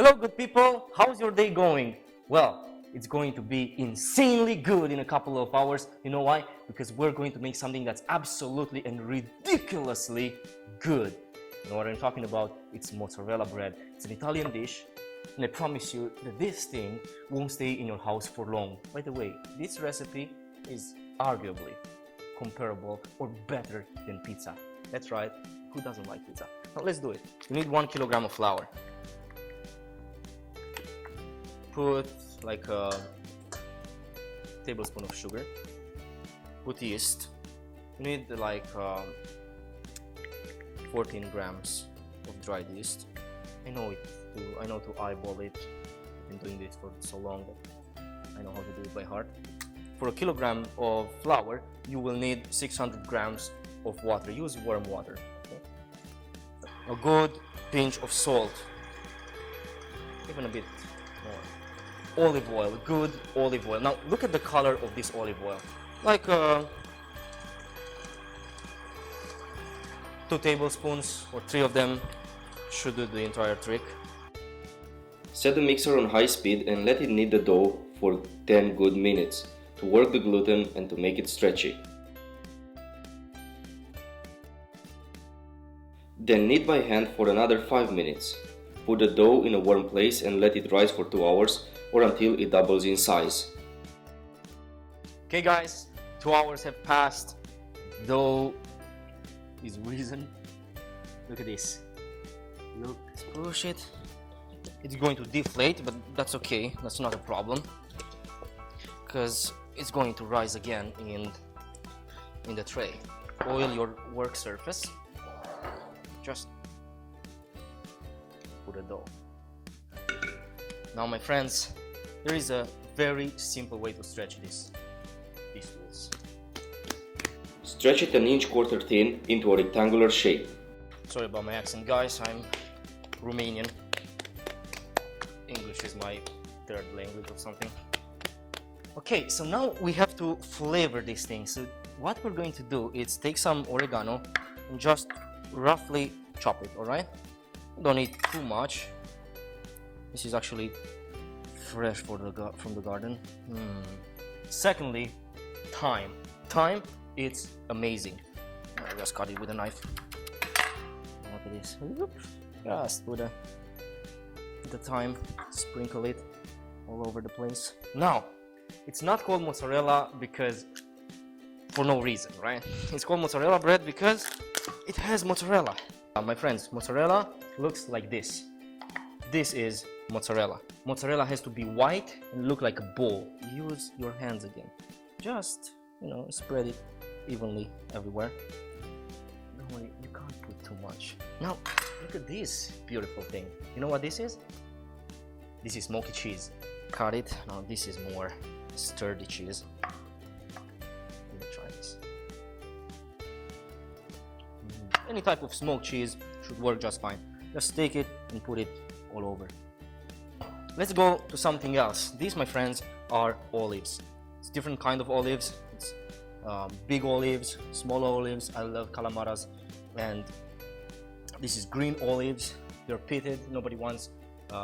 Hello good people, how's your day going? Well, it's going to be insanely good in a couple of hours. You know why? Because we're going to make something that's absolutely and ridiculously good. You know what I'm talking about? It's mozzarella bread. It's an Italian dish, and I promise you that this thing won't stay in your house for long. By the way, this recipe is arguably comparable or better than pizza. That's right, who doesn't like pizza? Now let's do it. You need 1 kilogram of flour. Put like a tablespoon of sugar. Put yeast. You need like 14 grams of dried yeast. I know to eyeball it. I've been doing this for so long that I know how to do it by heart. For a kilogram of flour, you will need 600 grams of water. Use warm water. Okay? A good pinch of salt, even a bit more. Olive oil, good olive oil. Now look at the color of this olive oil. Like 2 tablespoons or 3 of them should do the entire trick. Set the mixer on high speed and let it knead the dough for 10 good minutes to work the gluten and to make it stretchy. Then knead by hand for another 5 minutes. Put the dough in a warm place and let it rise for 2 hours or until it doubles in size. Okay guys, 2 hours have passed. Dough is risen. Look at this. Look, let's push it. It's going to deflate, but that's okay. That's not a problem, because it's going to rise again in the tray. Oil your work surface. Just put a dough. Now my friends, there is a very simple way to stretch these tools. Stretch it an inch-quarter thin into a rectangular shape. Sorry about my accent guys, I'm Romanian. English is my third language or something. Okay, so now we have to flavor this thing. So what we're going to do is take some oregano and just roughly chop it, alright? Don't need too much. This is actually fresh from the garden. Secondly, thyme. Thyme, it's amazing. I just cut it with a knife. Look at this. Just put the thyme, sprinkle it all over the place. Now, it's not called mozzarella because for no reason, right? It's called mozzarella bread because it has mozzarella. My friends, mozzarella looks like this. This is mozzarella. Mozzarella has to be white and look like a ball. Use your hands again. Just, spread it evenly everywhere. Don't worry, you can't put too much. Now, look at this beautiful thing. You know what this is? This is smoky cheese. Cut it. Now this is more sturdy cheese. Let me try this. Any type of smoked cheese should work just fine. Just take it and put it all over. Let's go to something else. These, my friends, are olives. It's different kind of olives. It's big olives, small olives. I love calamaras. And this is green olives. They're pitted. Nobody wants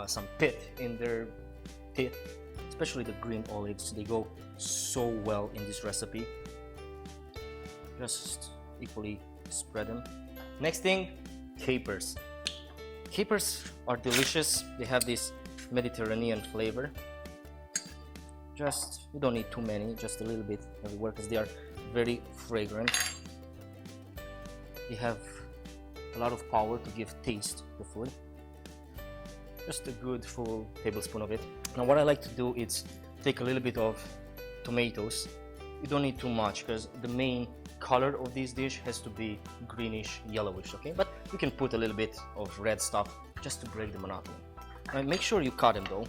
some pit in their teeth, especially the green olives. They go so well in this recipe. Just equally spread them. Next thing, capers. Capers are delicious. They have this Mediterranean flavor. You don't need too many, just a little bit everywhere because they are very fragrant. They have a lot of power to give taste to food. Just a good full tablespoon of it. Now what I like to do is take a little bit of tomatoes. You don't need too much because the main color of this dish has to be greenish yellowish, okay? But you can put a little bit of red stuff just to break the monotony. Make sure you cut them though.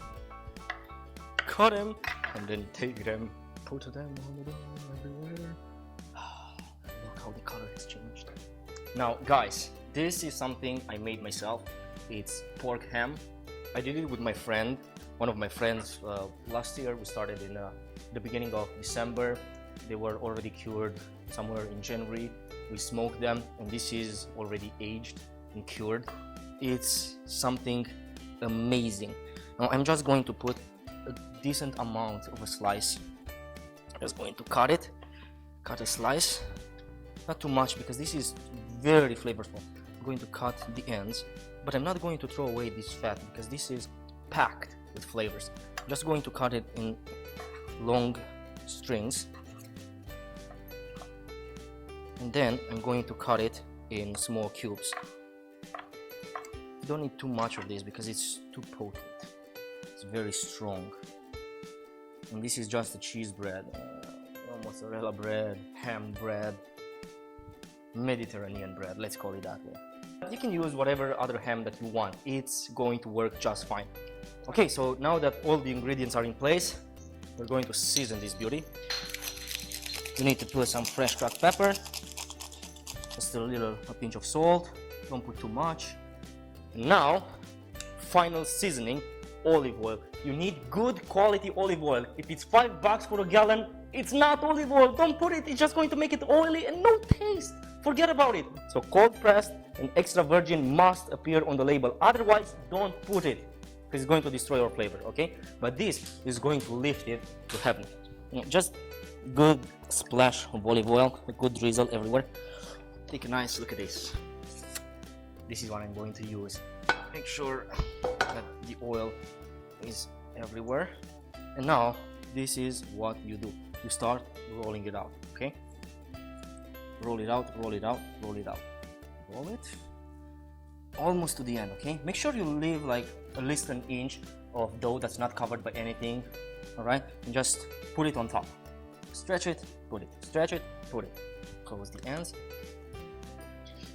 Cut them and then take them, put them everywhere. Look how the color has changed. Now guys, this is something I made myself. It's pork ham. I did it with my friend, one of my friends last year. We started in the beginning of December. They were already cured somewhere in January. We smoked them and this is already aged and cured. It's something amazing. Now I'm just going to put a decent amount of a slice. I'm just going to cut a slice, not too much because this is very flavorful. I'm going to cut the ends, but I'm not going to throw away this fat because this is packed with flavors. I'm just going to cut it in long strings, and then I'm going to cut it in small cubes. You don't need too much of this because it's too potent. It's very strong. And this is just a cheese bread, mozzarella bread, ham bread, Mediterranean bread, let's call it that way. You can use whatever other ham that you want. It's going to work just fine. Okay, so now that all the ingredients are in place, we're going to season this beauty. You need to put some fresh cracked pepper, just a pinch of salt, don't put too much. Now, final seasoning, olive oil. You need good quality olive oil. If it's $5 for a gallon, it's not olive oil. Don't put it, it's just going to make it oily and no taste. Forget about it. So cold pressed and extra virgin must appear on the label. Otherwise, don't put it because it's going to destroy your flavor, okay? But this is going to lift it to heaven. Just good splash of olive oil, a good drizzle everywhere. Take a nice look at this. This is what I'm going to use. Make sure that the oil is everywhere. And now this is what you do. You start rolling it out, okay? Roll it out, roll it out, roll it out. Roll it almost to the end, okay? Make sure you leave like at least an inch of dough that's not covered by anything, all right? And just put it on top. Stretch it, put it. Stretch it, put it. Close the ends.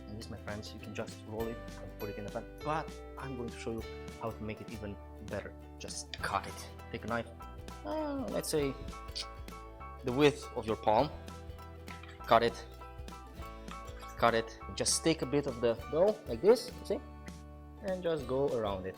And this, my friends, you can just roll it and put it in the pan. But I'm going to show you how to make it even better. Just cut it. Take a knife, let's say the width of your palm. Cut it. Cut it. Just take a bit of the dough like this, see? And just go around it.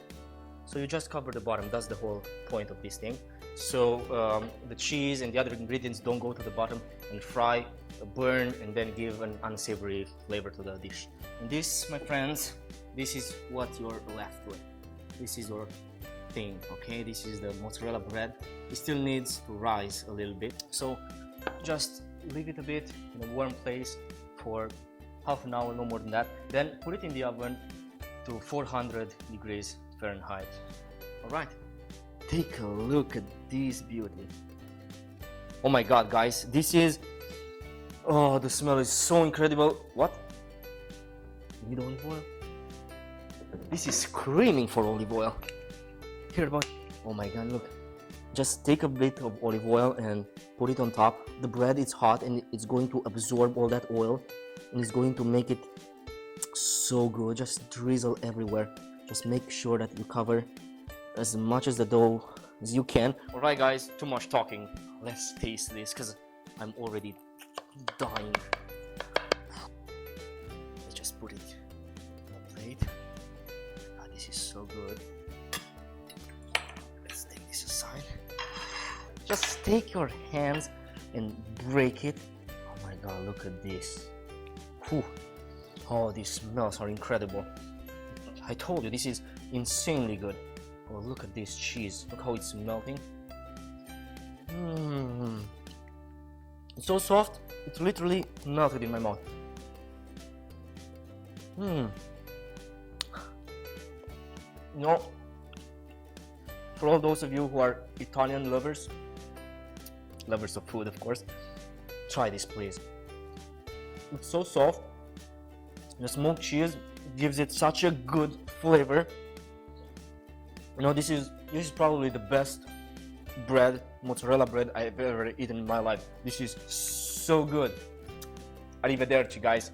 So you just cover the bottom. That's the whole point of this thing. So the cheese and the other ingredients don't go to the bottom and fry, burn, and then give an unsavory flavor to the dish. And this, my friends, this is what you're left with. This is your thing, okay? This is the mozzarella bread. It still needs to rise a little bit. So just leave it a bit in a warm place for half an hour, no more than that. Then put it in the oven to 400 degrees Fahrenheit. All right. Take a look at this beauty. Oh my god, guys, this is, oh, the smell is so incredible. What? You need olive oil? This is screaming for olive oil. Hear about, oh my god, look. Just take a bit of olive oil and put it on top. The bread is hot and it's going to absorb all that oil and it's going to make it so good. Just drizzle everywhere. Just make sure that you cover as much as the dough as you can. Alright guys, too much talking. Let's taste this because I'm already dying. Let's just put it on a plate. Oh, this is so good. Let's take this aside. Just take your hands and break it. Oh my god, look at this. Whew. Oh, these smells are incredible. I told you, this is insanely good. Oh, look at this cheese. Look how it's melting. It's so soft, it's literally melted in my mouth. You know, for all those of you who are Italian lovers of food, of course, try this, please. It's so soft. The smoked cheese gives it such a good flavor. You know, this is probably the best bread, mozzarella bread I've ever eaten in my life. This is so good. Arrivederci, guys.